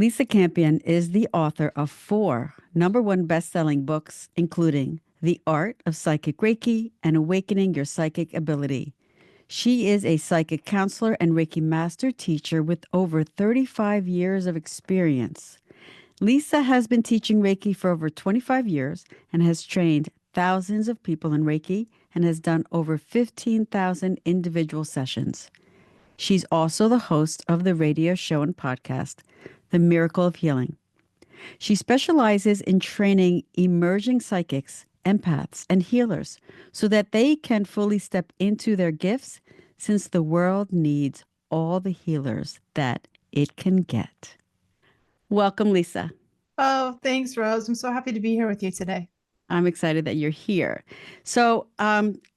Lisa Campion is the author of four #1 best-selling books, including The Art of Psychic Reiki and Awakening Your Psychic Ability. She is a psychic counselor and Reiki master teacher with over 35 years of experience. Lisa has been teaching Reiki for over 25 years and has trained thousands of people in Reiki and has done over 15,000 individual sessions. She's also the host of the radio show and podcast, The Miracle of Healing. She specializes in training emerging psychics, empaths, and healers so that they can fully step into their gifts since the world needs all the healers that it can get. Welcome, Lisa. Oh, thanks, Rose. I'm so happy to be here with you today. I'm excited that you're here. So,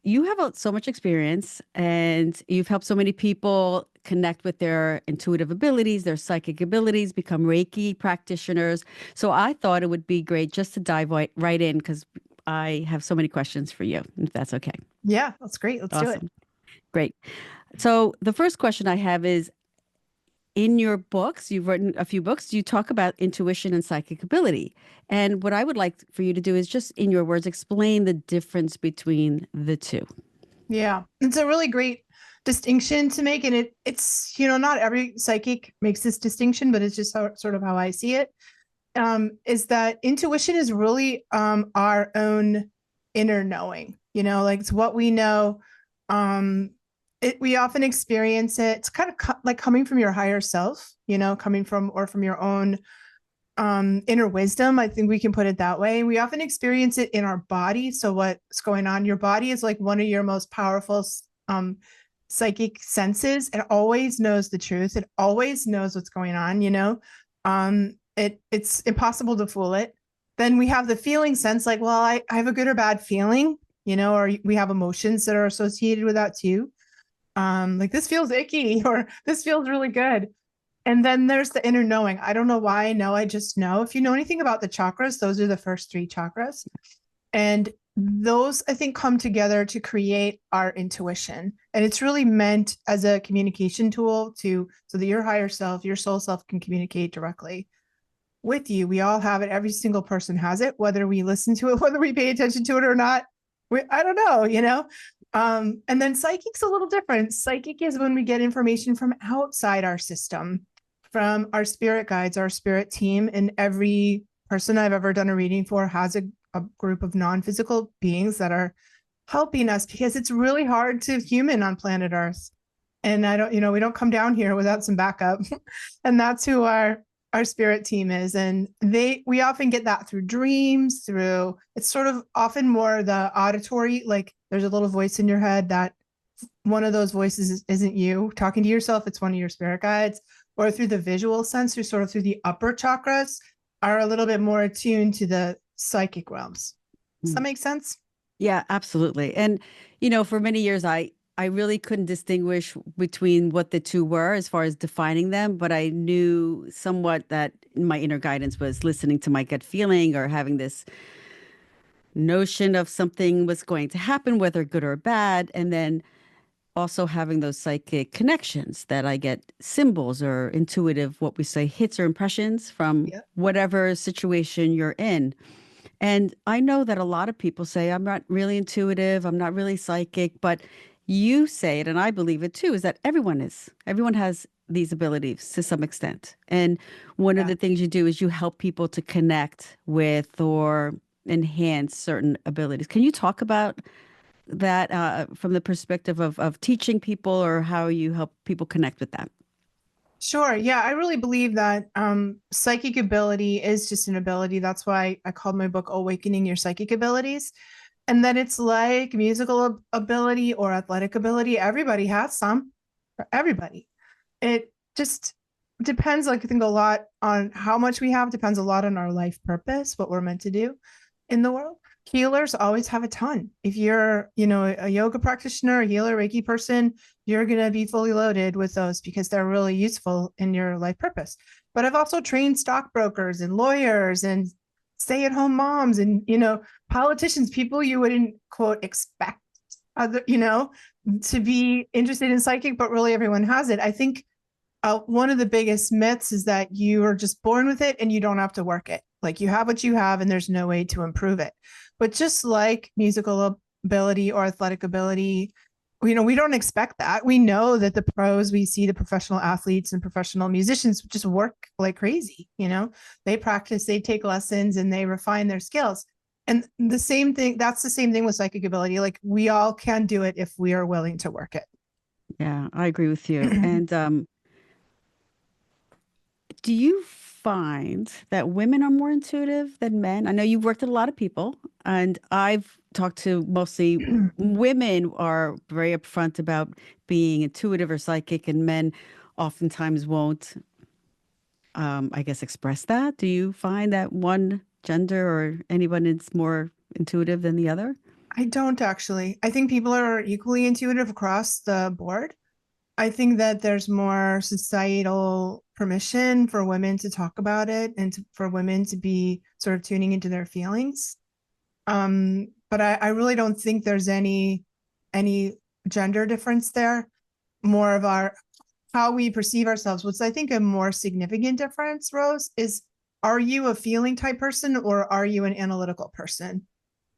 you have so much experience and you've helped so many people connect with their intuitive abilities, their psychic abilities, become Reiki practitioners. So, I thought it would be great just to dive right in because I have so many questions for you, if that's okay. Yeah, that's great. Let's do it. Awesome. Great. So, the first question I have is, in your books, you've written a few books, you talk about intuition and psychic ability. And what I would like for you to do is just, in your words, explain the difference between the two. Yeah, it's a really great distinction to make. And it's, not every psychic makes this distinction, but it's just sort of how I see it. Is that intuition is really our own inner knowing, like it's what we know. We often experience it. It's kind of like coming from your higher self, coming from your own inner wisdom. I think we can put it that way. We often experience it in our body. So what's going on? Your body is like one of your most powerful psychic senses. It always knows the truth. It always knows what's going on, it's impossible to fool it. Then we have the feeling sense, like, well, I have a good or bad feeling, or we have emotions that are associated with that too. Like this feels icky or this feels really good. And then there's the inner knowing. I don't know why I know, I just know. If you know anything about the chakras, those are the first three chakras. And those, I think, come together to create our intuition. And it's really meant as a communication tool so that your higher self, your soul self can communicate directly with you. We all have it. Every single person has it, whether we listen to it, whether we pay attention to it or not. I don't know, and then psychic's a little different. Psychic is when we get information from outside our system, from our spirit guides, our spirit team. And every person I've ever done a reading for has a group of non-physical beings that are helping us, because it's really hard to human on planet Earth. And we don't come down here without some backup. And that's who our spirit team is. And we often get that through dreams, it's sort of often more the auditory, like there's a little voice in your head that one of those voices isn't you talking to yourself, it's one of your spirit guides, or through the visual sense, through the upper chakras are a little bit more attuned to the psychic realms. Does that make sense? Yeah, absolutely. And, for many years, I really couldn't distinguish between what the two were as far as defining them, but I knew somewhat that my inner guidance was listening to my gut feeling or having this notion of something was going to happen, whether good or bad. And then also having those psychic connections that I get symbols or intuitive, what we say, hits or impressions from whatever situation you're in. And I know that a lot of people say, I'm not really intuitive, I'm not really psychic, but you say it, and I believe it too, is that everyone has these abilities to some extent. And one of the things you do is you help people to connect with or enhance certain abilities. Can you talk about that from the perspective of teaching people, or how you help people connect with that? Sure. Yeah, I really believe that psychic ability is just an ability. That's why I called my book Awakening Your Psychic Abilities. And that it's like musical ability or athletic ability. Everybody has some, for everybody. It just depends, like I think a lot on how much we have, depends a lot on our life purpose, what we're meant to do in the world. Healers always have a ton. If you're, a yoga practitioner, a healer, Reiki person, you're going to be fully loaded with those because they're really useful in your life purpose. But I've also trained stockbrokers and lawyers and stay-at-home moms and, politicians, people you wouldn't, quote, expect, to be interested in psychic, but really everyone has it. I think one of the biggest myths is that you are just born with it and you don't have to work it. Like you have what you have and there's no way to improve it. But just like musical ability or athletic ability, we don't expect that. We know that the pros, we see the professional athletes and professional musicians just work like crazy. They practice, they take lessons, and they refine their skills. And the same thing, that's the same thing with psychic ability. Like we all can do it if we are willing to work it. Yeah, I agree with you. And do you find that women are more intuitive than men? I know you've worked with a lot of people, and I've talked to mostly women are very upfront about being intuitive or psychic, and men oftentimes won't, I guess, express that. Do you find that one gender or anyone is more intuitive than the other? I don't actually. I think people are equally intuitive across the board. I think that there's more societal permission for women to talk about it and for women to be sort of tuning into their feelings. But I really don't think there's any gender difference there. More of our how we perceive ourselves. What's I think a more significant difference, Rose, is are you a feeling type person or are you an analytical person?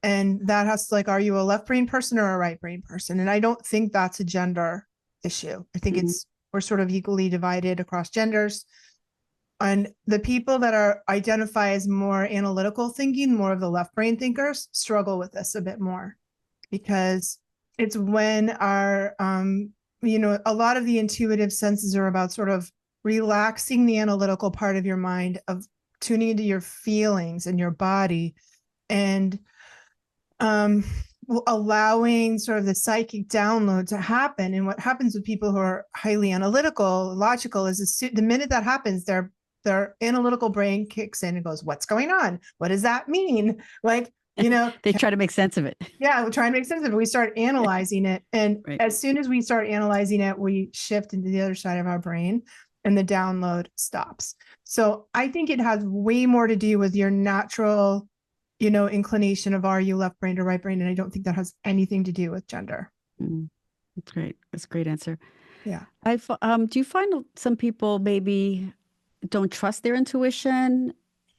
And that has to, like, are you a left brain person or a right brain person? And I don't think that's a gender issue. I think Mhm. we're sort of equally divided across genders. And the people that are identify as more analytical thinking, more of the left brain thinkers, struggle with this a bit more because it's when our a lot of the intuitive senses are about sort of relaxing the analytical part of your mind, of tuning into your feelings and your body, and um allowing sort of the psychic download to happen. And what happens with people who are highly analytical, logical, is the minute that happens, their analytical brain kicks in and goes, what's going on? What does that mean? Like, They try to make sense of it. yeah, we're trying to make sense of it. We start analyzing it. And Right. as soon as we start analyzing it, we shift into the other side of our brain and the download stops. So I think it has way more to do with your natural, inclination of are you left brain or right brain. And I don't think that has anything to do with gender. Mm, that's great. That's a great answer. Yeah. Do you find some people maybe don't trust their intuition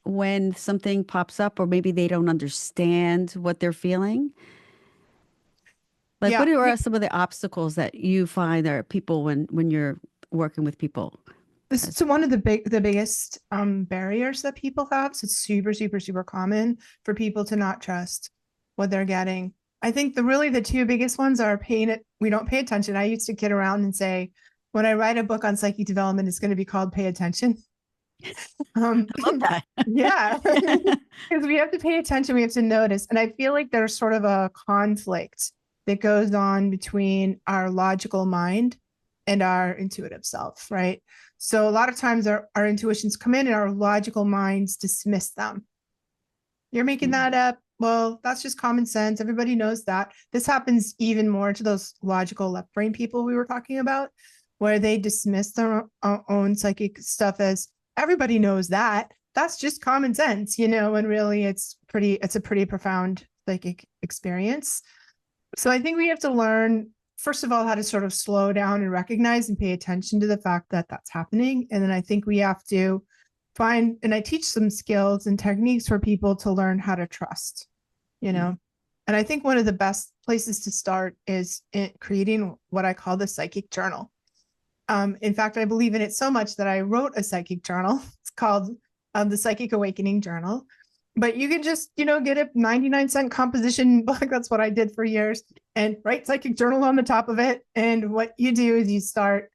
when something pops up, or maybe they don't understand what they're feeling? Like, Yeah. what are some of the obstacles that you find there are people when you're working with people? This is one of the biggest barriers that people have. So it's super, super, super common for people to not trust what they're getting. I think the two biggest ones are we don't pay attention. I used to kid around and say, when I write a book on psychic development, it's going to be called Pay Attention. I love that. Yeah, because we have to pay attention, we have to notice. And I feel like there's sort of a conflict that goes on between our logical mind and our intuitive self, right? So a lot of times our intuitions come in and our logical minds dismiss them. You're making that up. Well, that's just common sense. Everybody knows that. This happens even more to those logical left brain people we were talking about, where they dismiss their own psychic stuff as everybody knows that. That's just common sense, and really it's a pretty profound psychic experience. So I think we have to learn, first of all, how to sort of slow down and recognize and pay attention to the fact that that's happening. And then I think we have to and I teach some skills and techniques for people to learn how to trust, And I think one of the best places to start is in creating what I call the psychic journal. In fact, I believe in it so much that I wrote a psychic journal. It's called the Psychic Awakening Journal. But you can just, get a 99-cent composition book. That's what I did for years, and write psychic journal on the top of it. And what you do is you start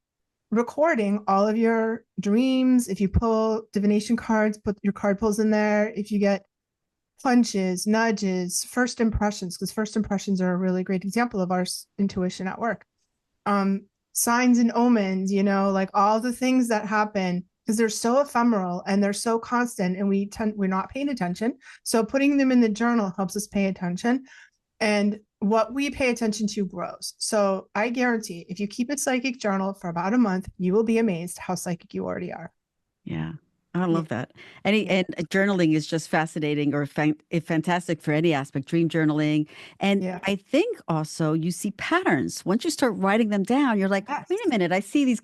recording all of your dreams. If you pull divination cards, put your card pulls in there. If you get hunches, nudges, first impressions, because first impressions are a really great example of our intuition at work. Signs and omens, like all the things that happen, because they're so ephemeral and they're so constant, and we're not paying attention. So putting them in the journal helps us pay attention, and what we pay attention to grows. So I guarantee if you keep a psychic journal for about a month, you will be amazed how psychic you already are. Yeah, I love that. And journaling is just fascinating, or fantastic for any aspect, dream journaling. And Yeah. I think also you see patterns. Once you start writing them down, you're like, Yes. wait a minute, I see these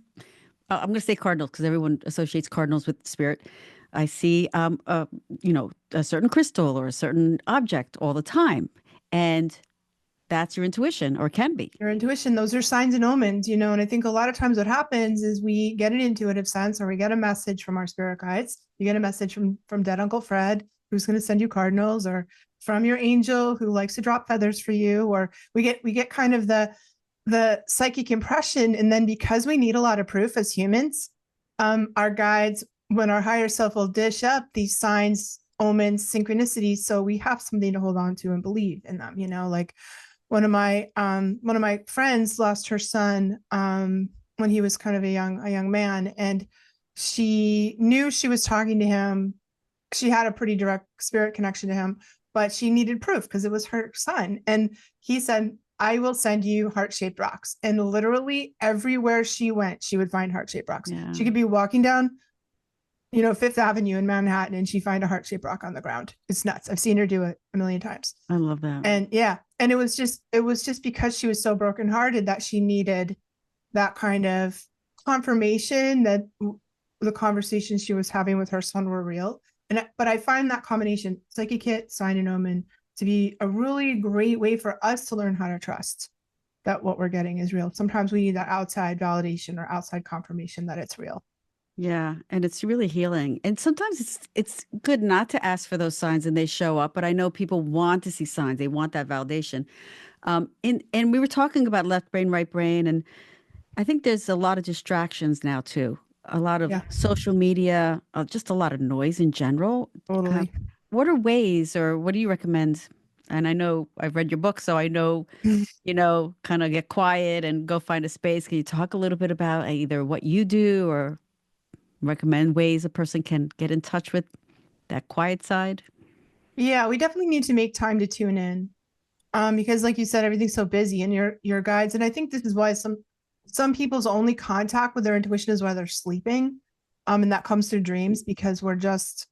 I'm going to say cardinals because everyone associates cardinals with spirit. I see, a certain crystal or a certain object all the time, and that's your intuition, or can be. Your intuition, those are signs and omens, and I think a lot of times what happens is we get an intuitive sense, or we get a message from our spirit guides. You get a message from Dead Uncle Fred, who's going to send you cardinals, or from your angel who likes to drop feathers for you, or we get kind of the psychic impression. And then because we need a lot of proof as humans, our guides, when our higher self will dish up these signs, omens, synchronicities, so we have something to hold on to and believe in them. Like one of my friends lost her son when he was kind of a young man, and she knew she was talking to him. She had a pretty direct spirit connection to him, but she needed proof because it was her son. And he said, I will send you heart-shaped rocks. And literally everywhere she went, she would find heart-shaped rocks. Yeah. She could be walking down, Fifth Avenue in Manhattan, and she'd find a heart-shaped rock on the ground. It's nuts. I've seen her do it a million times. I love that. And yeah, and it was just because she was so brokenhearted that she needed that kind of confirmation that the conversations she was having with her son were real. But I find that combination, psychic hit, sign and omen, to be a really great way for us to learn how to trust that what we're getting is real. Sometimes we need that outside validation or outside confirmation that it's real. Yeah, and it's really healing. And sometimes it's good not to ask for those signs and they show up, but I know people want to see signs. They want that validation. And we were talking about left brain, right brain, and I think there's a lot of distractions now too. A lot of social media, just a lot of noise in general. Totally. What are ways, or what do you recommend? And I know I've read your book, so I know, kind of get quiet and go find a space. Can you talk a little bit about either what you do or recommend ways a person can get in touch with that quiet side? Yeah, we definitely need to make time to tune in. Because like you said, everything's so busy, and your guides. And I think this is why some people's only contact with their intuition is while they're sleeping. And that comes through dreams, because we're just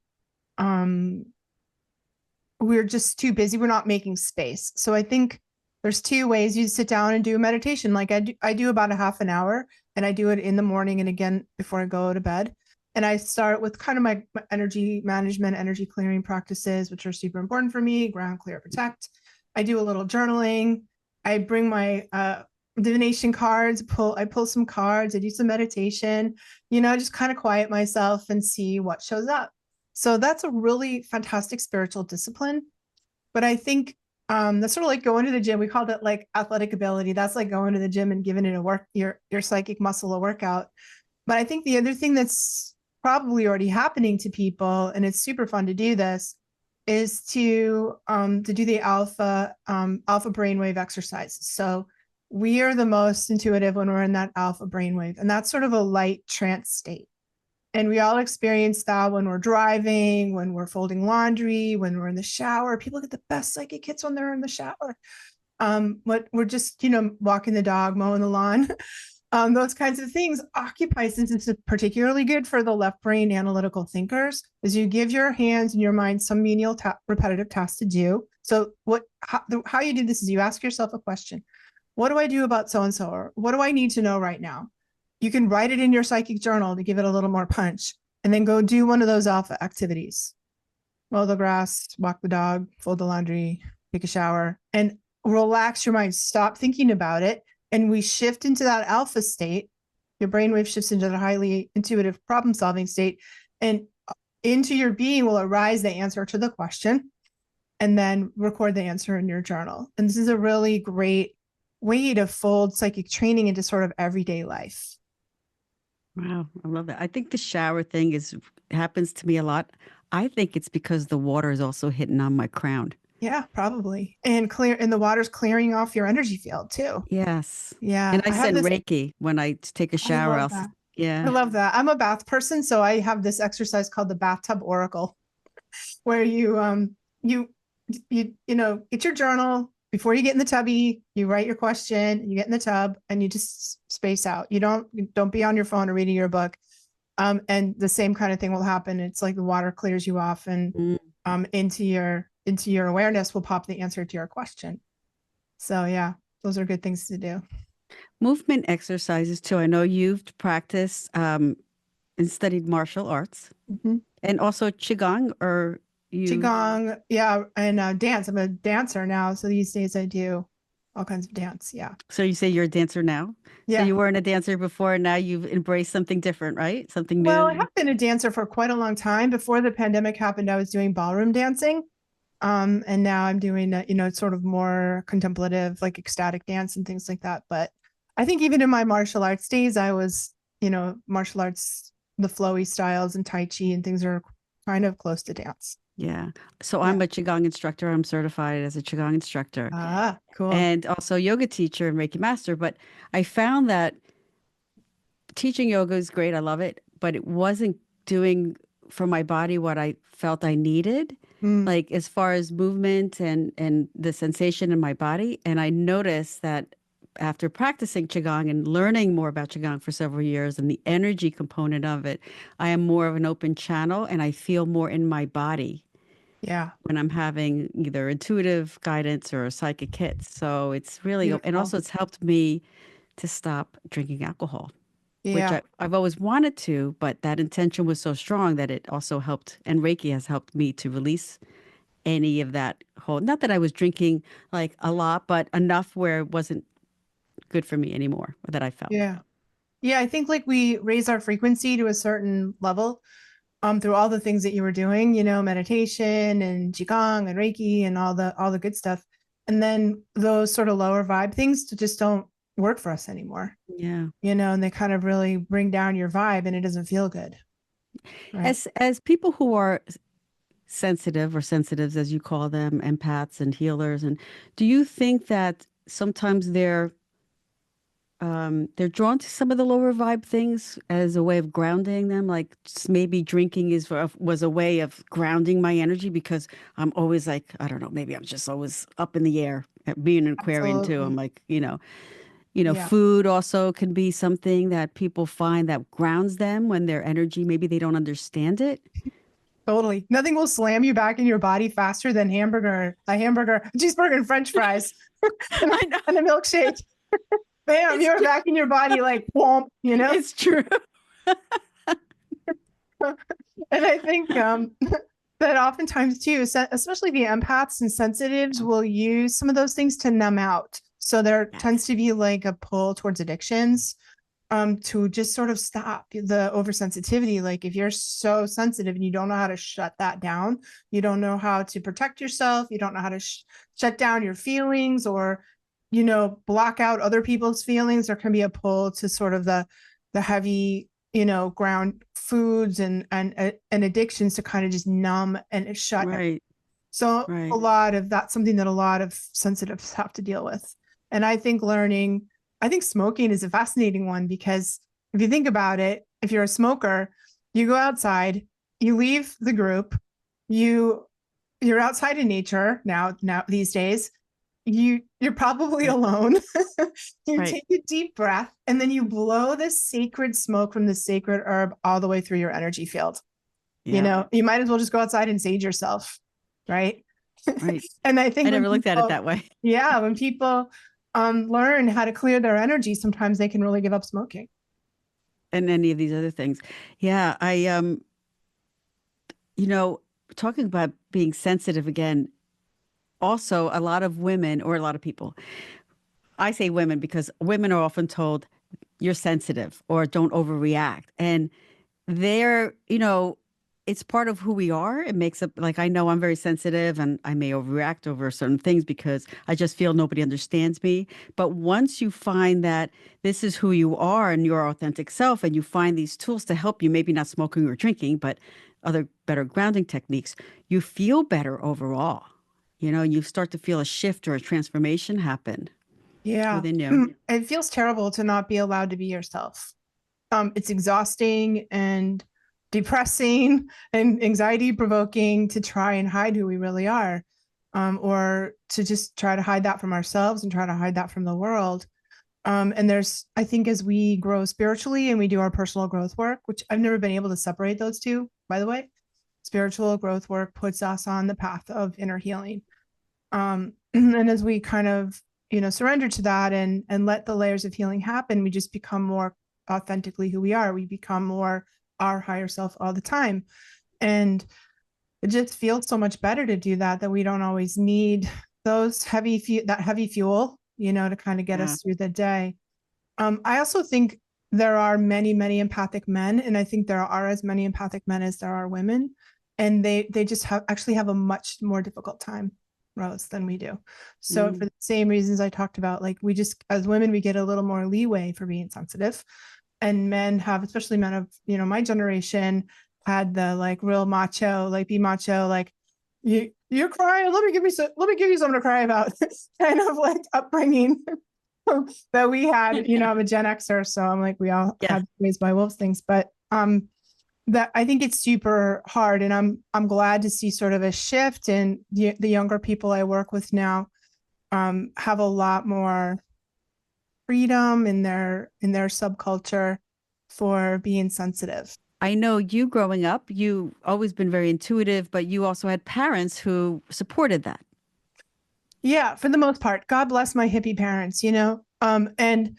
too busy. We're not making space. So I think there's two ways. You sit down and do a meditation. Like I do about a half an hour, and I do it in the morning and again before I go to bed. And I start with kind of my energy management, energy clearing practices, which are super important for me: ground, clear, protect. I do a little journaling. I bring my divination cards, I pull some cards, I do some meditation, just kind of quiet myself and see what shows up. So that's a really fantastic spiritual discipline. But I think that's sort of like going to the gym. We called it like athletic ability. That's like going to the gym and giving it your psychic muscle a workout. But I think the other thing that's probably already happening to people, and it's super fun to do this, is to do the alpha brainwave exercises. So we are the most intuitive when we're in that alpha brainwave, and that's sort of a light trance state. And we all experience that when we're driving, when we're folding laundry, when we're in the shower. People get the best psychic hits when they're in the shower. But we're just, walking the dog, mowing the lawn. Those kinds of things occupy, since it's particularly good for the left brain analytical thinkers, is you give your hands and your mind some menial repetitive tasks to do. So how you do this is you ask yourself a question. What do I do about so-and-so? Or what do I need to know right now? You can write it in your psychic journal to give it a little more punch, and then go do one of those alpha activities. Mow the grass, walk the dog, fold the laundry, take a shower, and relax your mind. Stop thinking about it. And we shift into that alpha state. Your brainwave shifts into the highly intuitive problem-solving state, and into your being will arise the answer to the question, and then record the answer in your journal. And this is a really great way to fold psychic training into sort of everyday life. Wow, I love that. I think the shower thing happens to me a lot. I think it's because the water is also hitting on my crown. Yeah, probably. And the water's clearing off your energy field too. Yes. Yeah. And I send Reiki when I take a shower. I love that. I'm a bath person, so I have this exercise called the bathtub oracle, where you get your journal before you get in the tubby, you write your question, you get in the tub, and you just space out. You don't be on your phone or reading your book. And the same kind of thing will happen. It's like the water clears you off, and into your awareness will pop the answer to your question. So yeah, those are good things to do. movement exercises too. I know you've practiced and studied martial arts Mhm. and also Qigong, or you, Qigong, yeah, and dance. I'm a dancer now, so these days I do all kinds of dance. Yeah, so you say you're a dancer now? So yeah. you weren't a dancer before, and now you've embraced something different, right? Something Well, I new. have been a dancer for quite a long time. Before the pandemic happened, I was doing ballroom dancing. And now I'm doing, sort of more contemplative, like ecstatic dance and things like that. But I think even in my martial arts days, I was, martial arts, the flowy styles and Tai Chi and things are kind of close to dance. Yeah. So Yeah. I'm a Qigong instructor. I'm certified as a Qigong instructor Ah, cool. and also yoga teacher and Reiki master. But I found that teaching yoga is great. I love it, but it wasn't doing for my body what I felt I needed, Mm, like as far as movement and the sensation in my body. And I noticed that after practicing qigong and learning more about qigong for several years and the energy component of it, I am more of an open channel and I feel more in my body yeah. when I'm having either intuitive guidance or psychic hits. So it's really, and Beautiful. also it's helped me to stop drinking alcohol, which Yeah. I've always wanted to, but that intention was so strong that it also helped. And Reiki has helped me to release any of that whole, not that I was drinking like a lot, but enough where it wasn't good for me anymore, or that I felt. Yeah. Yeah. I think like we raise our frequency to a certain level through all the things that you were doing, meditation and qigong and reiki and all the good stuff, and then those sort of lower vibe things just don't work for us anymore, Yeah. and they kind of really bring down your vibe and it doesn't feel good, right? As people who are sensitive or sensitives, as you call them, empaths and healers, and do you think that sometimes they're drawn to some of the lower vibe things as a way of grounding them. Like maybe drinking was a way of grounding my energy because I'm always like, I don't know, maybe I'm just always up in the air. Being an Aquarian too, I'm Absolutely. like, Yeah, food also can be something that people find that grounds them when their energy, maybe they don't understand it. totally. Nothing will slam you back in your body faster than a cheeseburger and french fries and I know. a milkshake. Bam, It's you're true. back in your body like whomp. It's true. And I think that oftentimes too, especially the empaths and sensitives will use some of those things to numb out. So there tends Yes. to be like a pull towards addictions to just sort of stop the oversensitivity. Like if you're so sensitive and you don't know how to shut that down, you don't know how to protect yourself, you don't know how to shut down your feelings or block out other people's feelings, there can be a pull to sort of the heavy ground foods and addictions to kind of just numb and shut everything. Right. So Right. that's something that a lot of sensitives have to deal with. And I think smoking is a fascinating one because if you think about it, if you're a smoker, you go outside, you leave the group, you you're outside in nature now these days. You're probably Right. alone. You Right. take a deep breath and then you blow the sacred smoke from the sacred herb all the way through your energy field. Yeah. You might as well just go outside and sage yourself, right? Right. And I I think never looked at it that way. when people learn how to clear their energy, sometimes they can really give up smoking. And any of these other things. Yeah, you know, talking about being sensitive again, also a lot of women or a lot of people, I say women because women are often told you're sensitive or don't overreact. And they're, it's part of who we are. It makes up, like, I know I'm very sensitive and I may overreact over certain things because I just feel nobody understands me. But once you find that this is who you are and your authentic self, and you find these tools to help you, maybe not smoking or drinking, but other better grounding techniques, you feel better overall. You start to feel a shift or a transformation happen Yeah. within you. It feels terrible to not be allowed to be yourself. It's exhausting and depressing and anxiety provoking to try and hide who we really are, or to just try to hide that from ourselves and try to hide that from the world. And I think, as we grow spiritually and we do our personal growth work, which I've never been able to separate those two, by the way, spiritual growth work puts us on the path of inner healing. And as we kind of surrender to that and let the layers of healing happen, we just become more authentically who we are. We become more our higher self all the time. And it just feels so much better to do that we don't always need those heavy fuel, to kind of get us through the day. I also think there are many, many empathic men, and I think there are as many empathic men as there are women, and they just have a much more difficult time, Rose, than we do. So for the same reasons I talked about, like we just, as women, we get a little more leeway for being sensitive, and men have, especially men of, my generation, had the like real macho, like be macho, like you're crying. Let me give you something to cry about kind of like upbringing that we had. I'm a Gen Xer, so I'm like, we all had raised by wolves things, but that I think it's super hard, and I'm glad to see sort of a shift in the younger people I work with now have a lot more freedom in their subculture for being sensitive. I know you growing up, you always been very intuitive, but you also had parents who supported that. Yeah, for the most part. God bless my hippie parents, and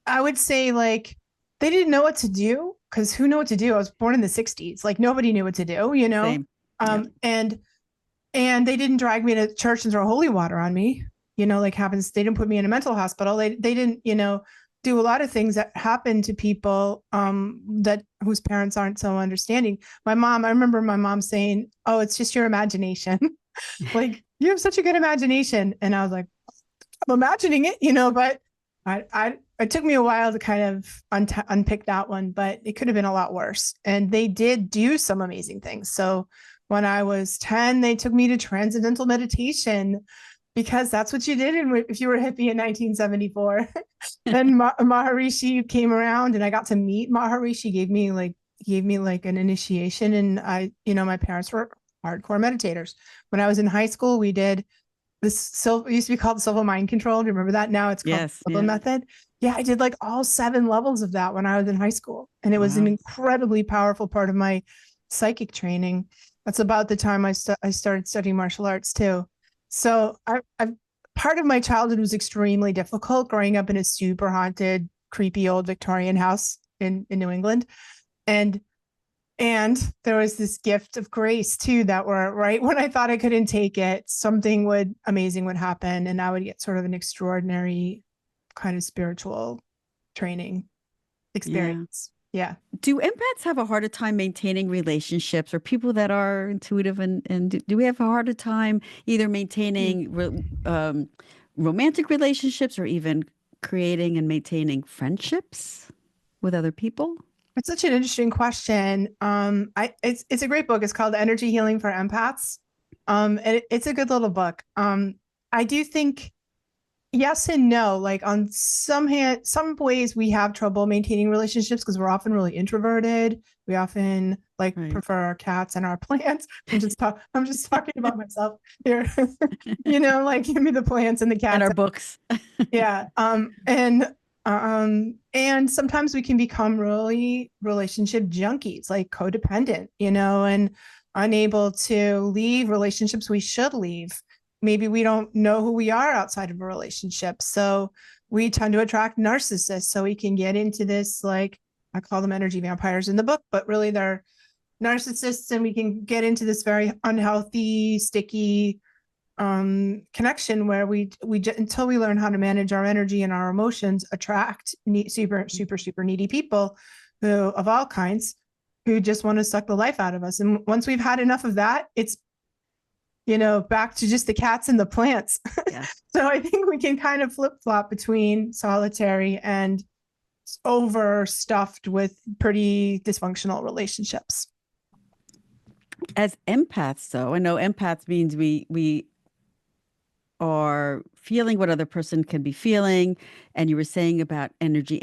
I would say like they didn't know what to do, because who knew what to do? I was born in the 60s. Like nobody knew what to do, Same. Yep. And they didn't drag me to church and throw holy water on me, like happens. They didn't put me in a mental hospital. They didn't, do a lot of things that happen to people that whose parents aren't so understanding. I remember my mom saying, "Oh, it's just your imagination." Like, you have such a good imagination. And I was like, I'm imagining it, but it took me a while to kind of unpick that one, but it could have been a lot worse. And they did do some amazing things. So when I was 10, they took me to transcendental meditation, because that's what you did if you were a hippie in 1974. Then Maharishi came around, and I got to meet Maharishi. Gave me like an initiation, and my parents were hardcore meditators. When I was in high school, we did this. It used to be called Silva Mind Control. Do you remember that? Now it's called Silva Method. Yeah, I did like all 7 levels of that when I was in high school, and it was an incredibly powerful part of my psychic training. That's about the time I started studying martial arts too. So part of my childhood was extremely difficult, growing up in a super haunted, creepy old Victorian house in New England. And there was this gift of grace too, that were right when I thought I couldn't take it, something amazing would happen, and I would get sort of an extraordinary kind of spiritual training experience. Yeah. Do empaths have a harder time maintaining relationships, or people that are intuitive, and do we have a harder time either maintaining romantic relationships, or even creating and maintaining friendships with other people? It's such an interesting question. It's a great book. It's called Energy Healing for Empaths. It's a good little book. I do think yes and no. Like on some ways we have trouble maintaining relationships because we're often really introverted. We often prefer our cats and our plants. I'm just talking about myself here. Like give me the plants and the cats and our books. Yeah. And sometimes we can become really relationship junkies, like codependent, and unable to leave relationships we should leave. Maybe we don't know who we are outside of a relationship. So we tend to attract narcissists. So we can get into this, like I call them energy vampires in the book, but really they're narcissists. And we can get into this very unhealthy, sticky connection where we until we learn how to manage our energy and our emotions, attract super needy people of all kinds who just want to suck the life out of us. And once we've had enough of that, it's back to just the cats and the plants. Yeah. So I think we can kind of flip-flop between solitary and overstuffed with pretty dysfunctional relationships. As empaths, though, I know empaths means we are feeling what other person can be feeling. And you were saying about energy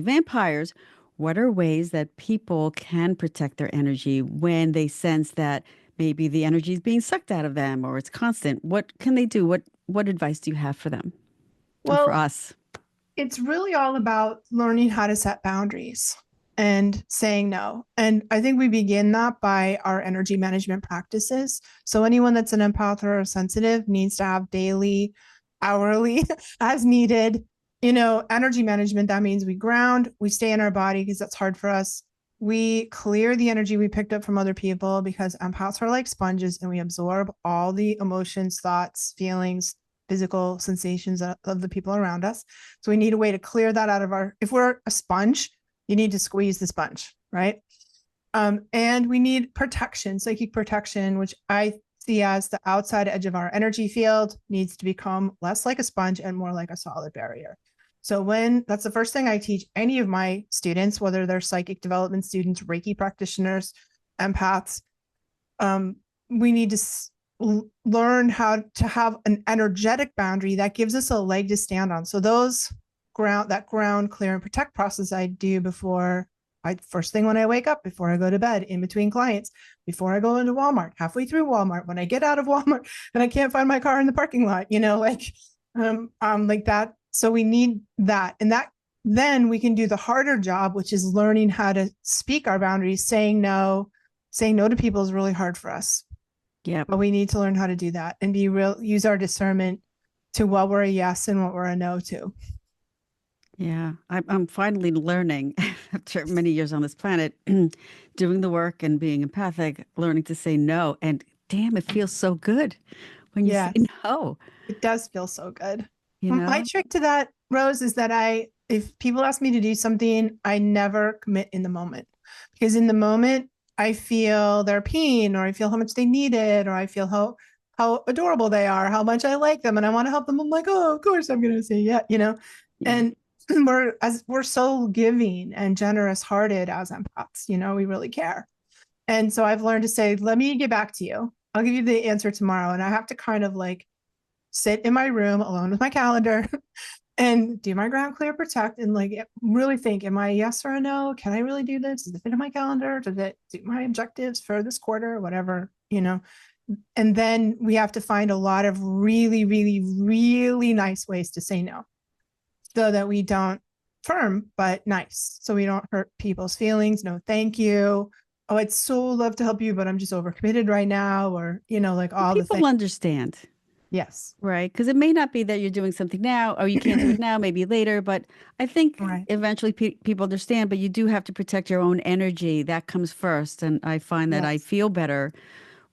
vampires. What are ways that people can protect their energy when they sense that maybe the energy is being sucked out of them, or it's constant? What can they do? What advice do you have for them? Well, for us? It's really all about learning how to set boundaries and saying no. And I think we begin that by our energy management practices. So anyone that's an empath or sensitive needs to have daily hourly as needed. Energy management, that means we ground, we stay in our body because that's hard for us. We clear the energy we picked up from other people because empaths are like sponges and we absorb all the emotions, thoughts, feelings, physical sensations of the people around us. So we need a way to clear that out of if we're a sponge, you need to squeeze the sponge, right? And we need protection, psychic protection, which I see as the outside edge of our energy field needs to become less like a sponge and more like a solid barrier. So that's the first thing I teach any of my students, whether they're psychic development students, Reiki practitioners, empaths, we need to learn how to have an energetic boundary that gives us a leg to stand on. So that ground, clear, and protect process I do first thing when I wake up, before I go to bed, in between clients, before I go into Walmart, halfway through Walmart, when I get out of Walmart and I can't find my car in the parking lot, like that. So we need that. And then we can do the harder job, which is learning how to speak our boundaries. Saying no to people is really hard for us. Yeah. But we need to learn how to do that and use our discernment to what we're a yes and what we're a no to. Yeah, I'm finally learning after many years on this planet, doing the work and being empathic, learning to say no. And damn, it feels so good when you say no. It does feel so good. You know? My trick to that, Rose, is that if people ask me to do something, I never commit in the moment. Because in the moment, I feel their pain, or I feel how much they need it, or I feel how adorable they are, how much I like them, and I want to help them. I'm like, oh, of course I'm going to say yeah. And we're so giving and generous hearted as empaths, we really care. And so I've learned to say, let me get back to you. I'll give you the answer tomorrow. And I have to kind of like sit in my room alone with my calendar and do my ground, clear, protect, and like really think, am I a yes or a no? Can I really do this? Does it fit in my calendar? Does it suit my objectives for this quarter? Whatever, And then we have to find a lot of really, really, really nice ways to say no, so that we don't firm, but nice. So we don't hurt people's feelings. No, thank you. Oh, I'd so love to help you, but I'm just overcommitted right now. Or, like all the things. People understand. Yes. Right. Because it may not be that you're doing something now, or you can't do it now, maybe later. But I think eventually people understand, but you do have to protect your own energy. That comes first. And I find that I feel better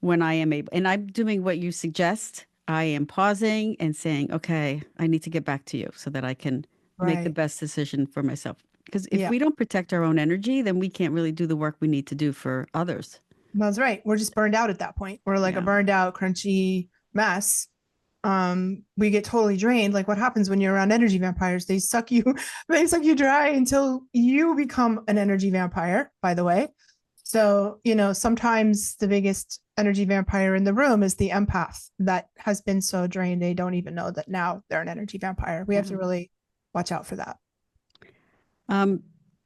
when I am able, and I'm doing what you suggest. I am pausing and saying, okay, I need to get back to you so that I can make the best decision for myself. Because if we don't protect our own energy, then we can't really do the work we need to do for others. That's right. We're just burned out at that point. We're like a burned out, crunchy mess. We get totally drained. Like what happens when you're around energy vampires? They suck you dry until you become an energy vampire, by the way. So, sometimes the biggest energy vampire in the room is the empath that has been so drained they don't even know that now they're an energy vampire. We have to really watch out for that.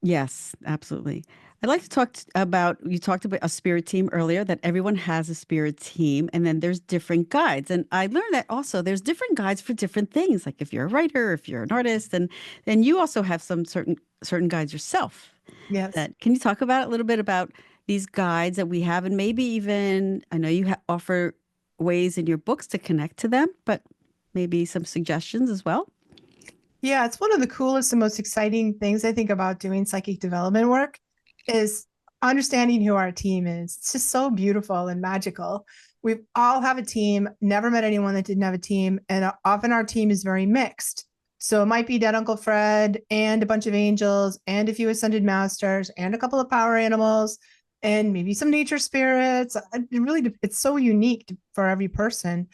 Yes, absolutely. I'd like to talk about, you talked about a spirit team earlier, that everyone has a spirit team, and then there's different guides. And I learned that also there's different guides for different things. Like if you're a writer, if you're an artist, and then you also have some certain guides yourself. Yes. Can you talk about a little bit about these guides that we have, and maybe even, I know you offer ways in your books to connect to them, but maybe some suggestions as well? Yeah, it's one of the coolest and most exciting things I think about doing psychic development work is understanding who our team is. It's just so beautiful and magical. We all have a team, never met anyone that didn't have a team. And often our team is very mixed. So it might be Dead Uncle Fred and a bunch of angels and a few ascended masters and a couple of power animals and maybe some nature spirits. It's so unique for every person.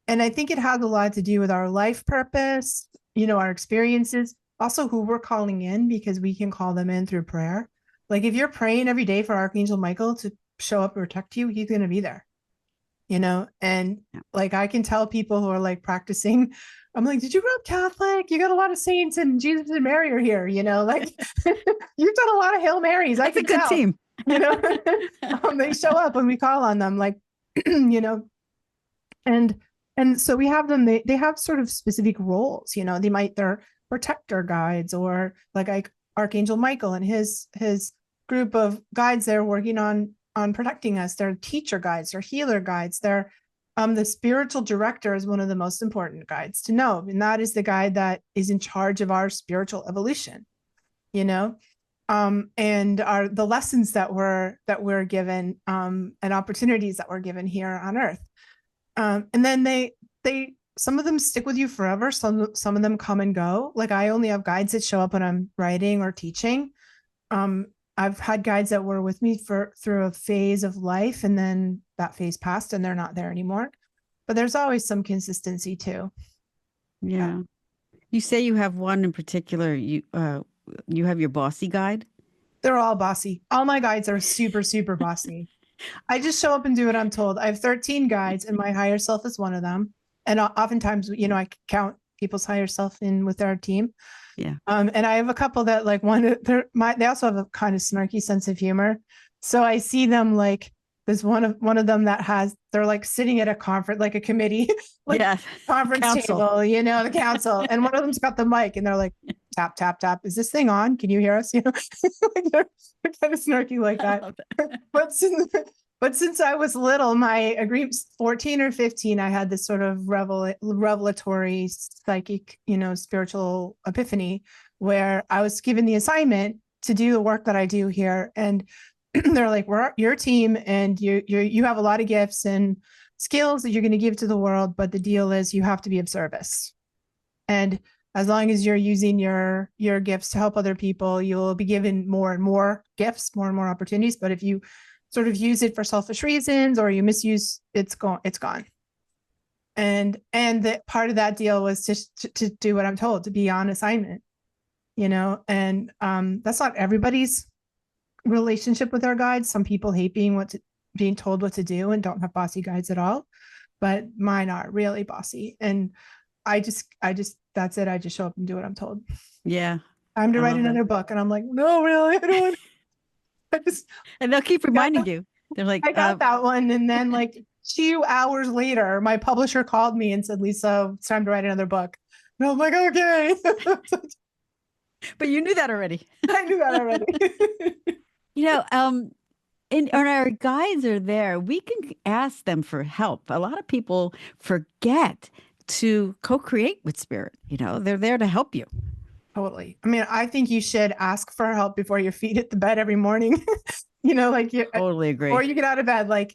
And I think it has a lot to do with our life purpose, our experiences, also who we're calling in, because we can call them in through prayer. Like if you're praying every day for Archangel Michael to show up and protect you, he's going to be there, and like I can tell people who are like practicing, I'm like, did you grow up Catholic? You got a lot of saints and Jesus and Mary are here, like you've done a lot of Hail Marys. That's a good team. They show up when we call on them, like, and so we have them, they have sort of specific roles, they're protector guides, or like Archangel Michael and his group of guides, they're working on protecting us. They're teacher guides, they're healer guides, they're The spiritual director is one of the most important guides to know. And that is the guide that is in charge of our spiritual evolution, you know, and the lessons that we're given, and opportunities that we're given here on earth. And then they some of them stick with you forever. Some of them come and go. Like I only have guides that show up when I'm writing or teaching. I've had guides that were with me through a phase of life, and then that phase passed and they're not there anymore. But there's always some consistency too. Yeah. You say you have one in particular. You have your bossy guide. They're all bossy. All my guides are super, super bossy. I just show up and do what I'm told. I have 13 guides, and my higher self is one of them. And oftentimes, I count people's higher self in with our team. Yeah. And I have a couple that like they also have a kind of snarky sense of humor. So I see them like there's one of them that they're like sitting at a conference, like a committee, like conference council. table, the council. And one of them's got the mic and they're like, tap, tap, tap. Is this thing on? Can you hear us? Like they're kind of snarky like that. But since I was little, my agreements 14 or 15, I had this sort of revelatory psychic, spiritual epiphany where I was given the assignment to do the work that I do here. And they're like, we're your team and you have a lot of gifts and skills that you're going to give to the world. But the deal is you have to be of service. And as long as you're using your gifts to help other people, you'll be given more and more gifts, more and more opportunities. But if you sort of use it for selfish reasons or you misuse, it's gone. And the part of that deal was to do what I'm told, to be on assignment, and that's not everybody's relationship with our guides. Some people hate being told what to do and don't have bossy guides at all, but mine are really bossy. And I just that's it. I just show up and do what I'm told. Yeah. Time to write another book. And I'm like, no, really, I don't want. And they'll keep reminding you. They're like, I got that one. And then like 2 hours later, my publisher called me and said, Lisa, it's time to write another book. And I'm like, okay. But you knew that already. I knew that already. And our guides are there. We can ask them for help. A lot of people forget to co-create with spirit. They're there to help you. Totally. I mean, I think you should ask for help before your feet hit the bed every morning. Like you totally agree. Or you get out of bed like,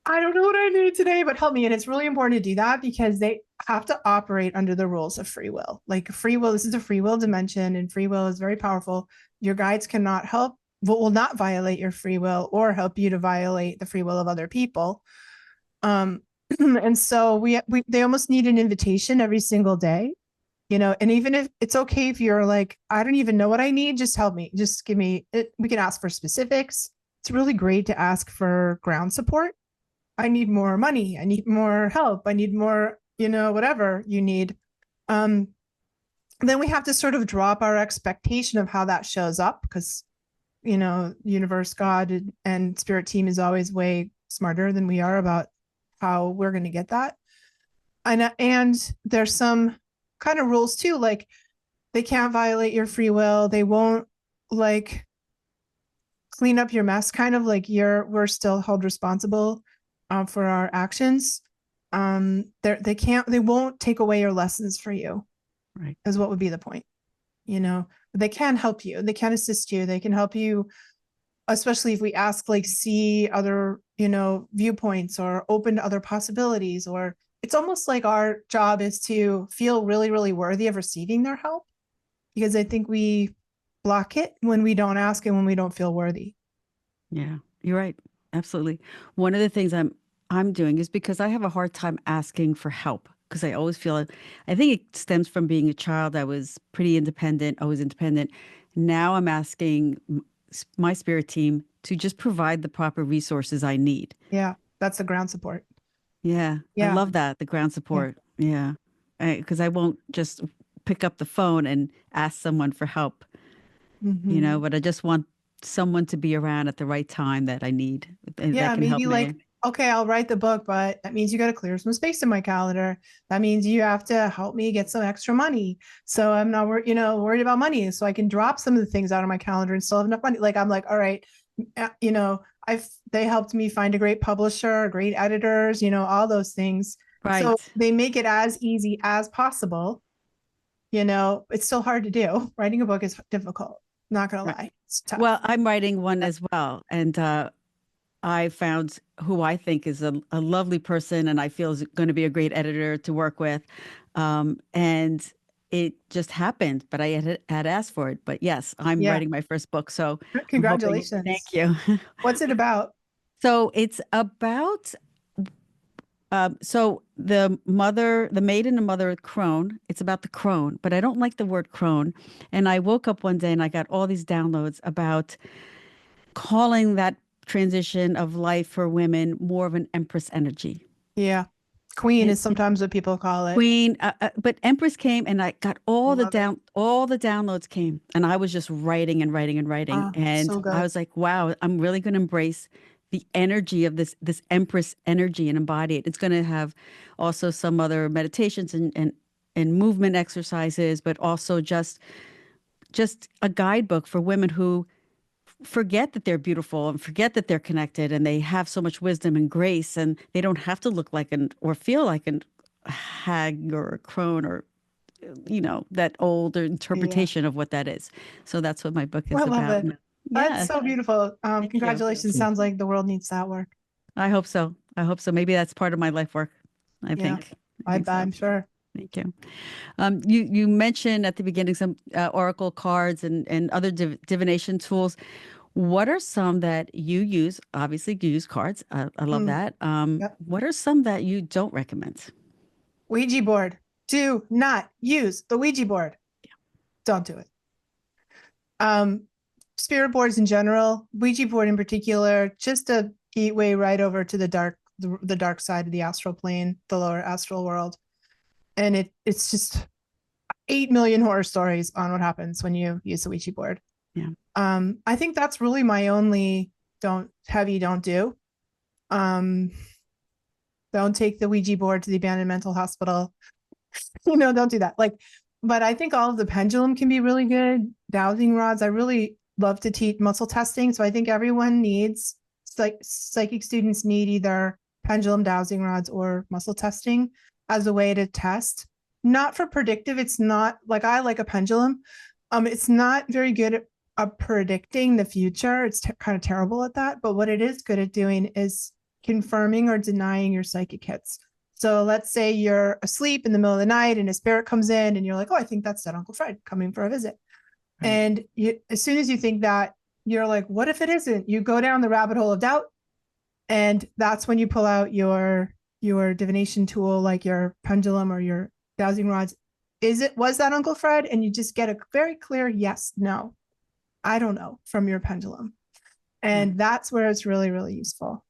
I don't know what I need today, but help me. And it's really important to do that because they have to operate under the rules of free will. Like free will, this is a free will dimension, and free will is very powerful. Your guides cannot help, will not violate your free will or help you to violate the free will of other people. And so they almost need an invitation every single day. And even if it's okay if you're like, I don't even know what I need, just help me, just give me it. We can ask for specifics. It's really great to ask for ground support. I need more money. I need more help. I need more, whatever you need. Then we have to sort of drop our expectation of how that shows up because, universe, God, and spirit team is always way smarter than we are about how we're going to get that. And there's some kind of rules too, like they can't violate your free will. They won't like clean up your mess, kind of like we're still held responsible for our actions. They won't take away your lessons for you. Right. Is what would be the point. But they can help you. They can assist you. They can help you, especially if we ask, like, see other, viewpoints or open to other possibilities, or it's almost like our job is to feel really, really worthy of receiving their help, because I think we block it when we don't ask and when we don't feel worthy. Yeah, you're right. Absolutely. One of the things I'm doing is because I have a hard time asking for help because I always feel, I think it stems from being a child. I was pretty independent, always independent. Now I'm asking my spirit team to just provide the proper resources I need. Yeah, that's the ground support. Yeah. I love that, the ground support. Yeah. Because I won't just pick up the phone and ask someone for help, but I just want someone to be around at the right time that I need. Yeah, that can maybe help me. like, okay, I'll write the book, but that means you got to clear some space in my calendar. That means you have to help me get some extra money. So I'm not, worried about money. So I can drop some of the things out of my calendar and still have enough money. Like, I'm like, all right, they helped me find a great publisher, great editors, all those things. So Right. they make it as easy as possible. It's still hard to do. Writing a book is difficult. Not gonna Right. lie, it's tough. Well, I'm writing one Yeah. as well, and I found who I think is a lovely person, and I feel is going to be a great editor to work with. And it just happened, but I had asked for it. But yes, I'm Yeah. writing my first book, so I'm hoping. Thank Congratulations. you. What's it about? So it's about so the maid and the mother crone. It's about the crone, but I don't like the word crone. And I woke up one day and I got all these downloads about calling that transition of life for women more of an empress energy. Yeah. Queen And is sometimes what people call it. Queen, but Empress came, and I got Love it. all the downloads came, and I was just writing and writing and writing, and So I good. was like, wow, I'm really going to embrace the energy of this Empress energy and embody it. It's going to have also some other meditations and movement exercises, but also just a guidebook for women who forget that they're beautiful and forget that they're connected and they have so much wisdom and grace and they don't have to look like an or feel like a hag or a crone or that older Yeah. interpretation of what that is. So that's what my book I is love about. it. That's Yeah, so beautiful. thank you. Congratulations. Sounds like the world needs that work. I hope so. I hope so. Maybe that's part of my life work. I Yeah. think. I think so. I'm sure. Thank you. You mentioned at the beginning some oracle cards and other divination tools. What are some that you use? Obviously, you use cards. I love Mm, that. yep. What are some that you don't recommend? Ouija board. Do not use the Ouija board. Don't do it. Um, Spirit boards in general, Ouija board in particular, just a gateway right over to the dark side of the astral plane, the lower astral world. And it's just 8 million horror stories on what happens when you use the Ouija board. Yeah. I think that's really my only don't do. Um, don't take the Ouija board to the abandoned mental hospital. Don't do that. But I think all of the pendulum can be really good. Dowsing rods. I really love to teach muscle testing. So I think everyone needs, psychic students need either pendulum dowsing rods or muscle testing as a way to test. Not for predictive. It's not like I like a pendulum. It's not very good at predicting the future. It's kind of terrible at that. But what it is good at doing is confirming or denying your psychic hits. So let's say you're asleep in the middle of the night and a spirit comes in and you're like, oh, I think that's dead Uncle Fred coming for a visit. Right. And as soon as you think that, you're like, what if it isn't? You go down the rabbit hole of doubt. And that's when you pull out your divination tool, like your pendulum or your dowsing rods. Was that Uncle Fred? And you just get a very clear yes, no, I don't know from your pendulum. And that's where it's really, really useful.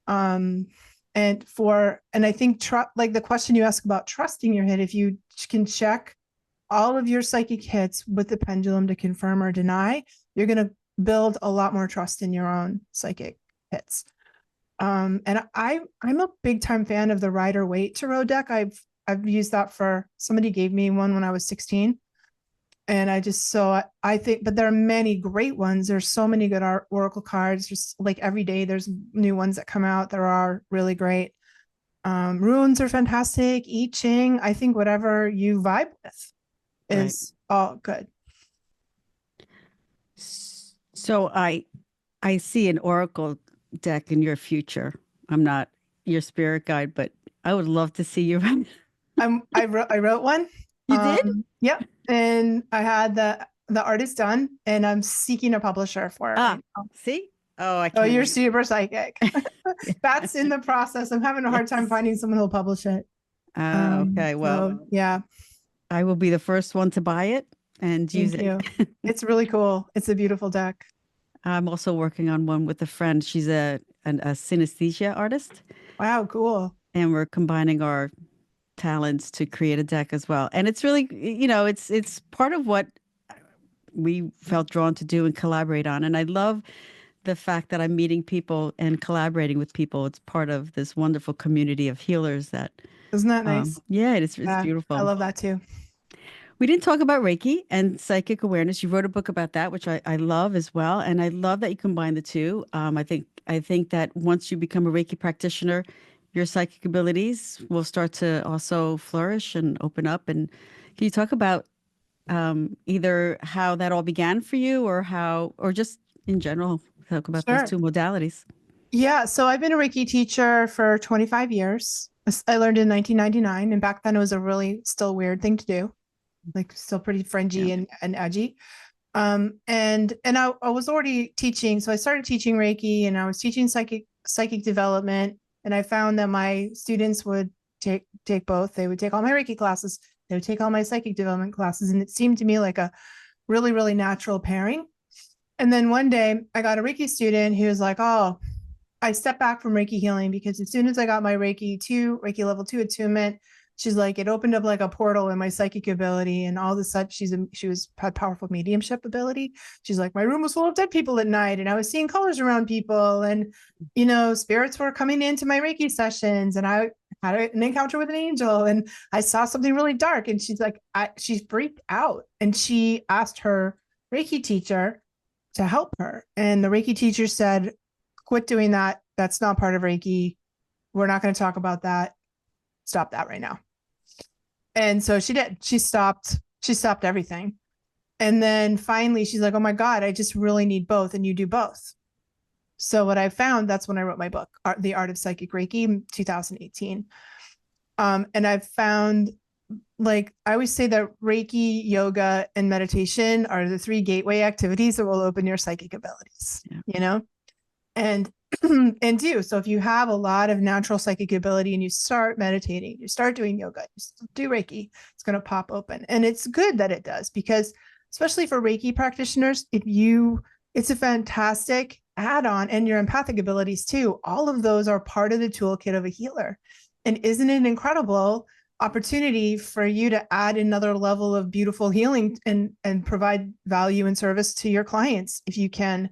And I think like the question you ask about trusting your hit, if you can check all of your psychic hits with the pendulum to confirm or deny, you're going to build a lot more trust in your own psychic hits. And I'm a big time fan of the Rider-Waite tarot deck. I've used that somebody gave me one when I was 16. And I think, but there are many great ones. There's so many good oracle cards. Just like every day, there's new ones that come out that are really great. Runes are fantastic. I Ching. I think whatever you vibe with is all good. So I see an oracle deck in your future. I'm not your spirit guide, but I would love to see you run. I wrote one. You did? Yep. And I had the artist done, and I'm seeking a publisher for it right now. See? Oh, I Oh, can't you're wait. super psychic. That's in the process. I'm having a hard time finding someone who'll publish it. Okay. Well, yeah. I will be the first one to buy it and use Thank you. it. It's really cool. It's a beautiful deck. I'm also working on one with a friend. She's a synesthesia artist, Wow, cool. and we're combining our talents to create a deck as well. And it's really, it's part of what we felt drawn to do and collaborate on. And I love the fact that I'm meeting people and collaborating with people. It's part of this wonderful community of healers that, Isn't that nice? yeah, it's Yeah, beautiful. I love that too. We didn't talk about Reiki and psychic awareness. You wrote a book about that, which I love as well. And I love that you combine the two. I think that once you become a Reiki practitioner, your psychic abilities will start to also flourish and open up. And can you talk about either how that all began for you or or just in general, talk about those Sure. two modalities? Yeah. So I've been a Reiki teacher for 25 years. I learned in 1999. And back then it was a really still weird thing to do, like still pretty Yeah. fringy and edgy. And I was already teaching. So I started teaching Reiki and I was teaching psychic development. And I found that my students would take both. They would take all my Reiki classes, they would take all my psychic development classes. And it seemed to me like a really, really natural pairing. And then one day I got a Reiki student who was like, oh, I stepped back from Reiki healing because as soon as I got my Reiki level 2 attunement, she's like, it opened up like a portal in my psychic ability. And all of a sudden she had powerful mediumship ability. She's like, my room was full of dead people at night and I was seeing colors around people and, spirits were coming into my Reiki sessions and I had an encounter with an angel and I saw something really dark. And she's like, she's freaked out. And she asked her Reiki teacher to help her. And the Reiki teacher said, quit doing that. That's not part of Reiki. We're not going to talk about that. Stop that right now. And so she did. She stopped everything. And then finally she's like, oh my God, I just really need both. And you do both. So what I found, that's when I wrote my book, The Art of Psychic Reiki, in 2018. And I've found, like, I always say that Reiki, yoga, and meditation are the 3 gateway activities that will open your psychic abilities, and and do. So if you have a lot of natural psychic ability and you start meditating, you start doing yoga, you do Reiki, it's going to pop open. And it's good that it does because especially for Reiki practitioners, it's a fantastic add-on, and your empathic abilities too. All of those are part of the toolkit of a healer. And isn't it an incredible opportunity for you to add another level of beautiful healing and provide value and service to your clients if you can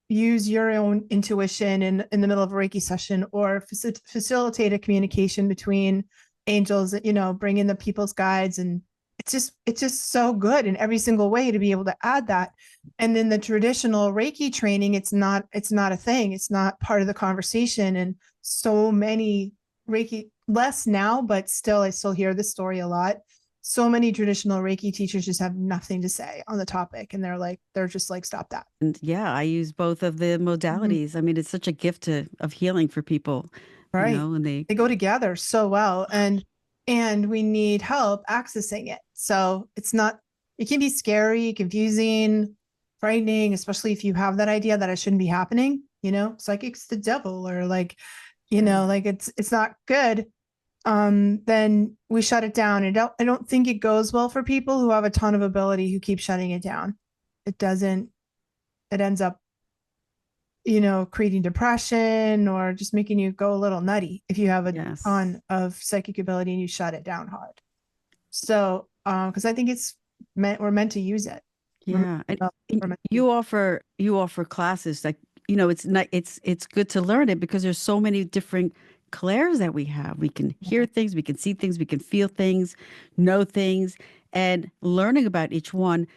use your own intuition in the middle of a Reiki session or facilitate a communication between angels, bring in the people's guides. And it's just so good in every single way to be able to add that. And then the traditional Reiki training, it's not a thing. It's not part of the conversation. And so many Reiki, less now, but still, I still hear this story a lot. So many traditional Reiki teachers just have nothing to say on the topic. And they're just like, stop that. And yeah, I use both of the modalities. I mean, it's such a gift of healing for people, Right. and they go together so well. And we need help accessing it. So it can be scary, confusing, frightening, especially if you have that idea that it shouldn't be happening, psychic's the devil or like it's not good. Then we shut it down. I don't think it goes well for people who have a ton of ability who keep shutting it down. It ends up, creating depression or just making you go a little nutty if you have a ton of psychic ability and you shut it down hard. So, because I think we're meant to use it. Yeah. And you offer classes like, it's good to learn it because there's so many different clairs that we have. We can hear things, we can see things, we can feel things, know things, and learning about each one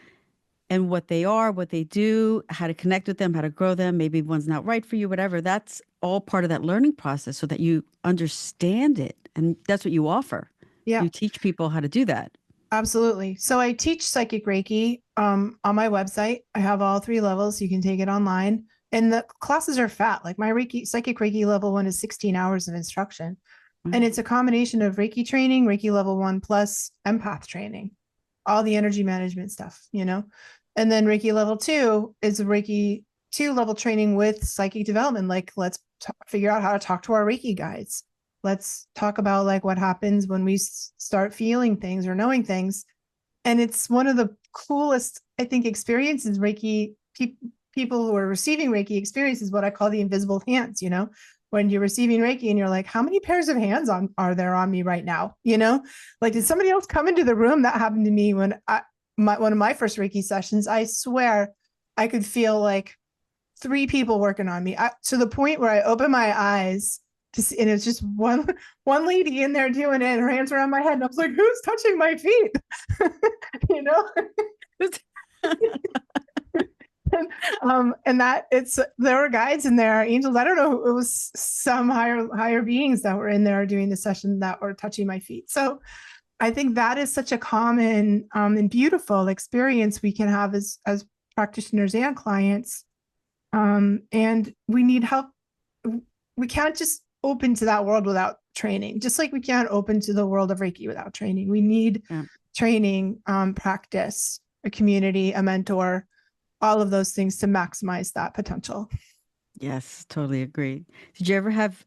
and what they are, what they do, how to connect with them, how to grow them. Maybe one's not right for you, whatever. That's all part of that learning process so that you understand it. And that's what you offer. Yeah. You teach people how to do that. Absolutely. So I teach psychic Reiki on my website. I have all 3 levels. You can take it online. And the classes are fat. Like my psychic Reiki level 1 is 16 hours of instruction. And it's a combination of Reiki training, Reiki level 1 plus empath training, all the energy management stuff, And then Reiki level 2 is a Reiki 2 level training with psychic development. Like, let's figure out how to talk to our Reiki guides. Let's talk about like what happens when we start feeling things or knowing things. And it's one of the coolest, I think, experiences Reiki people who are receiving Reiki experiences what I call the invisible hands, when you're receiving Reiki and you're like, how many pairs of hands are there on me right now? Like, did somebody else come into the room? That happened to me when one of my first Reiki sessions. I swear I could feel like 3 people working on me to the point where I opened my eyes to see, and it's just one lady in there doing it, and her hands around my head, and I was like, who's touching my feet? You know. And that there were guides in there, angels. I don't know, it was some higher beings that were in there doing the session that were touching my feet. So I think that is such a common and beautiful experience we can have as practitioners and clients. And we need help. We can't just open to that world without training, just like we can't open to the world of Reiki without training. We need training, practice, a community, a mentor, all of those things to maximize that potential. Yes, totally agree. Did you ever have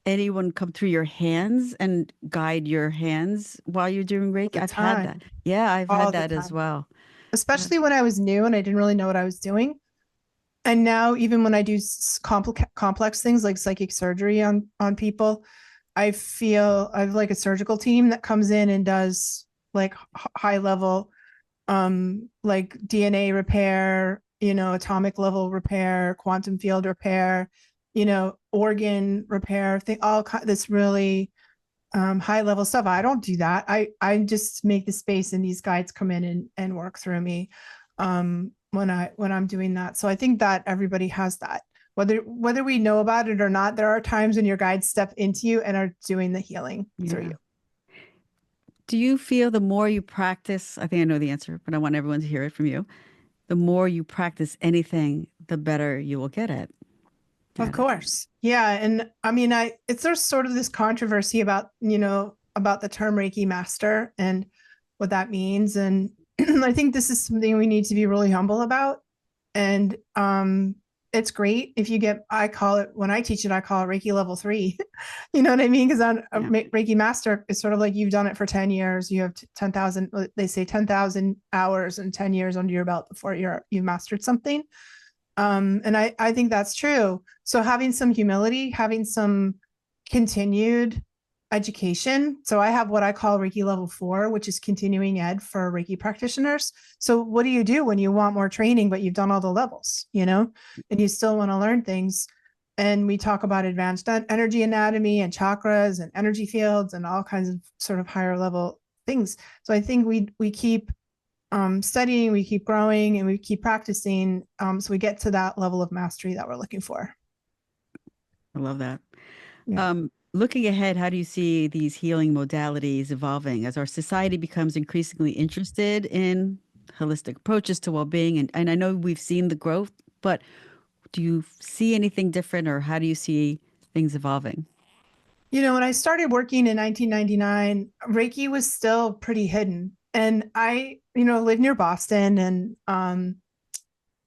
anyone come through your hands and guide your hands while you're doing Reiki? I've had that. Yeah, I've had that as well. Especially when I was new and I didn't really know what I was doing. And now, even when I do complex things like psychic surgery on people, I feel I have like a surgical team that comes in and does like high level, like DNA repair, atomic level repair, quantum field repair, organ repair, all this really high level stuff. I don't do that. I just make the space, and these guides come in and work through me when I'm doing that. So I think that everybody has that, whether we know about it or not. There are times when your guides step into you and are doing the healing through you. Do you feel the more you practice, I think I know the answer, but I want everyone to hear it from you. The more you practice anything, the better you will get it. Of course. Yeah. And I mean, there's sort of this controversy about the term Reiki master and what that means. And I think this is something we need to be really humble about. And it's great if you get, when I teach it, I call it Reiki level 3. You know what I mean? Because Reiki master is sort of like you've done it for 10 years. You have 10,000, they say 10,000 hours and 10 years under your belt before you've mastered something. And I think that's true. So having some humility, having some continued education. So I have what I call Reiki level 4, which is continuing ed for Reiki practitioners. So what do you do when you want more training, but you've done all the levels, and you still want to learn things? And we talk about advanced energy anatomy and chakras and energy fields and all kinds of sort of higher level things. So I think we keep studying, we keep growing, and we keep practicing. So we get to that level of mastery that we're looking for. I love that. Yeah. Looking ahead, how do you see these healing modalities evolving as our society becomes increasingly interested in holistic approaches to well-being? And I know we've seen the growth, but do you see anything different, or how do you see things evolving? When I started working in 1999, Reiki was still pretty hidden. And I, live near Boston,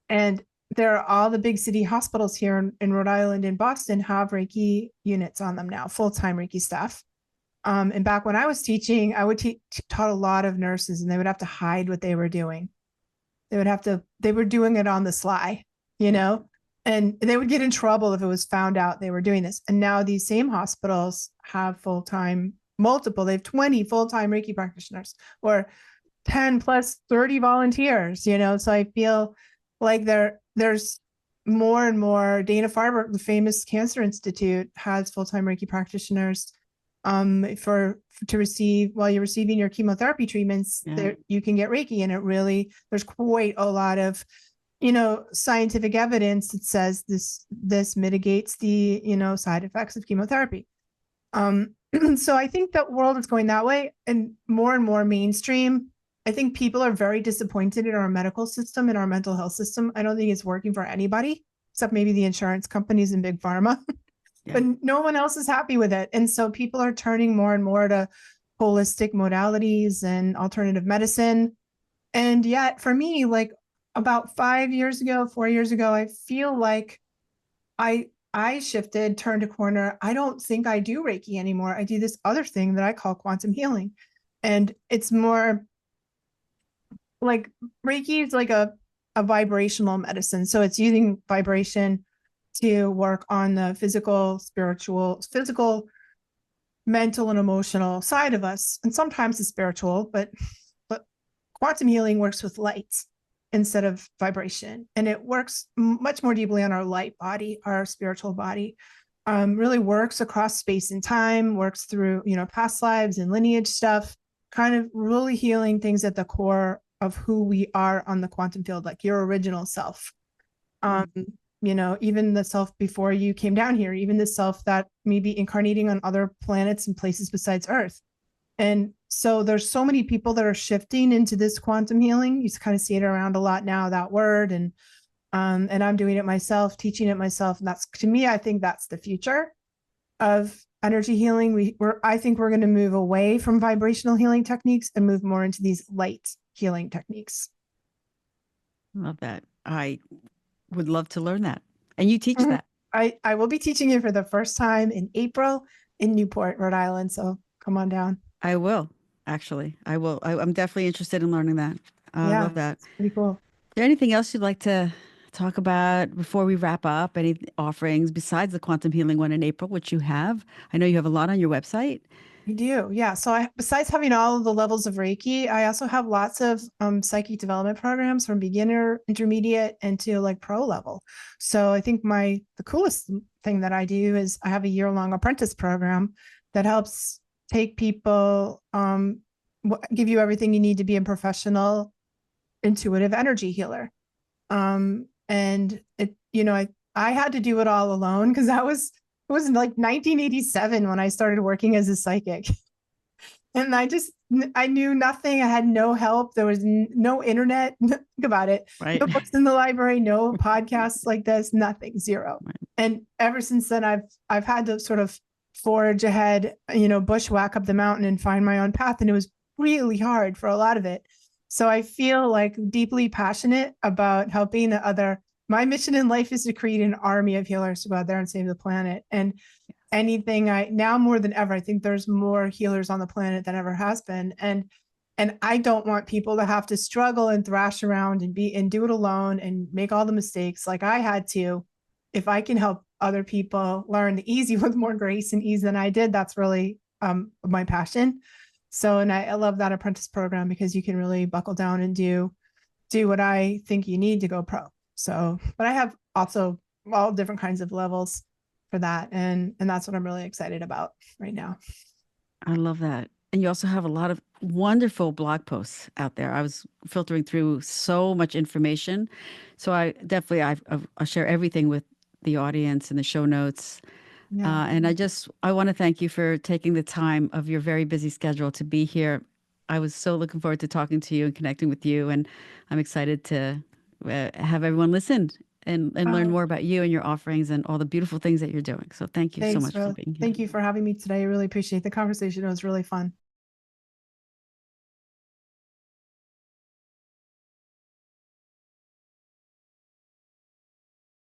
and there are all the big city hospitals here in Rhode Island and Boston have Reiki units on them now, full-time Reiki staff. And back when I was teaching, I would taught a lot of nurses, and they would have to hide what they were doing. They were doing it on the sly, and they would get in trouble if it was found out they were doing this. And now these same hospitals have full-time, they have 20 full-time Reiki practitioners, or 10 plus 30 volunteers, So I feel like there's more and more. Dana-Farber, the famous Cancer Institute, has full-time Reiki practitioners to receive while you're receiving your chemotherapy treatments. There, you can get Reiki, and there's quite a lot of scientific evidence that says this mitigates the side effects of chemotherapy. So I think that world is going that way, and more mainstream. I think people are very disappointed in our medical system and our mental health system. I don't think it's working for anybody except maybe the insurance companies and big pharma, but no one else is happy with it. And so people are turning more and more to holistic modalities and alternative medicine. And yet for me, like about 4 years ago, I feel like I shifted, turned a corner. I don't think I do Reiki anymore. I do this other thing that I call quantum healing. And it's more like Reiki is like a vibrational medicine. So it's using vibration to work on the physical, mental, and emotional side of us. And sometimes it's spiritual, but quantum healing works with light instead of vibration. And it works much more deeply on our light body, our spiritual body. really works across space and time, works through, past lives and lineage stuff, kind of really healing things at the core of who we are on the quantum field, like your original self. Um, even the self before you came down here, even the self that may be incarnating on other planets and places besides Earth. And so there's so many people that are shifting into this quantum healing. You kind of see it around a lot now, that word. And I'm doing it myself, teaching it myself. And that's, to me, I think that's the future of energy healing. I think we're going to move away from vibrational healing techniques and move more into these light healing techniques. Love that. I would love to learn that. And you teach that. I will be teaching it for the first time in April in Newport, Rhode Island. So come on down. I will, actually. I will. I'm definitely interested in learning that. I love that. It's pretty cool. Is there anything else you'd like to talk about before we wrap up? Any offerings besides the quantum healing one in April, which you have? I know you have a lot on your website. We do. Yeah. So besides having all of the levels of Reiki, I also have lots of psychic development programs from beginner, intermediate, and to like pro level. So I think the coolest thing that I do is I have a year-long apprentice program that helps take people, give you everything you need to be a professional, intuitive energy healer. And it, I had to do it all alone because it was like 1987 when I started working as a psychic. And I knew nothing. I had no help. There was no internet. Think about it. Right. No books in the library, no podcasts like this, nothing, zero. Right. And ever since then, I've had to sort of forge ahead, bushwhack up the mountain and find my own path. And it was really hard for a lot of it. So I feel like deeply passionate about helping my mission in life is to create an army of healers to go out there and save the planet. And anything now more than ever, I think there's more healers on the planet than ever has been. And I don't want people to have to struggle and thrash around and do it alone and make all the mistakes like I had to. If I can help other people learn the easy with more grace and ease than I did, that's really my passion. So, and I love that apprentice program because you can really buckle down and do what I think you need to go pro. So, but I have also all different kinds of levels for that. And that's what I'm really excited about right now. I love that. And you also have a lot of wonderful blog posts out there. I was filtering through so much information. So I'll share everything with the audience in the show notes. Yeah. And I want to thank you for taking the time of your very busy schedule to be here. I was so looking forward to talking to you and connecting with you. And I'm excited to have everyone listen and learn more about you and your offerings and all the beautiful things that you're doing. So thank you so much for being here. Thank you for having me today. I really appreciate the conversation. It was really fun.